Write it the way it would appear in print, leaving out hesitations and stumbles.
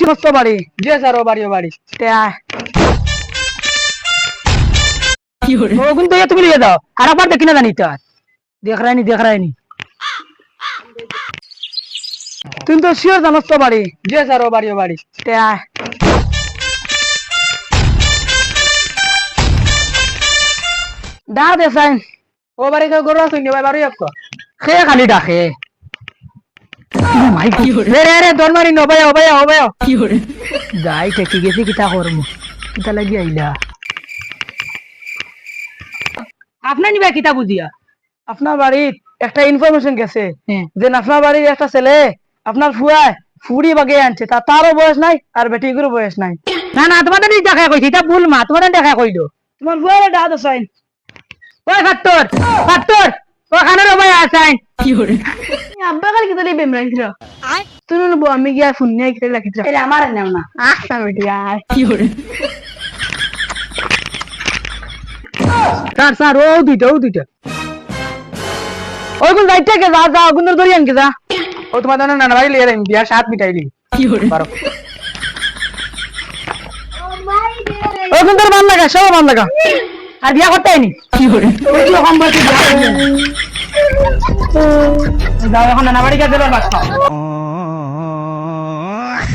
মস্ত বাড়ি জি স্যার ও বাড়ি ও কিন্তু তুমি লিয়ে দাও আর আবার দেখি না জানি তো দেখ রায়নি তুমি তো শিওর জানোস তো বাড়ি জি স্যার ও বাড়ি ডা দে সাইন ও বাড়ি কেউ গরু আসুন ভাই বাড়ি আপকো খে খালি ডাকে রে দর মারি নবায়া যাই ঠেকি গেছি কিতা করবো কিতা লাগি আইলা আপনার নিবা কিতা বুঝিয়া আপনার বাড়ির একটা ইনফরমেশন গেছে যে আপনার বাড়ির একটা ছেলে আপনার ফুয়ায় ফুড়ি বাগে আনছে তারও বয়স নাই আর বেটিগুরও বয়স নাই না তোমাদের দেখা কইছি এটা ভুল মা তোমাদের দেখা কইলো তোমার ফুয়ারে ডা দো সাইন ওই ফাত্তর ও খানের ভাই আসাইন আব্বা কাল কিতা লই বেমরাই ছিল তুমি বলবো আমি গিয়া ফোন নিয়ে কিতা লাখিছ এর আমার নাও না আচ্ছা বেটি আর স্যার ও দুইটা ওই কোন যাইতে কে যা ওগুন ধরি আনকে যা ও তোমার জন্য নানা বাড়ি লিয়ে রাখি বিয়ার সাত মিটাইলি পারো ওই কোন তোর বান লাগা সব বান লাগা আর বিয়া করতে আইনি ওই তো কম বয়সে বিয়া যাও এখন নানা বাড়ি গিয়ে দেবে বাচ্চা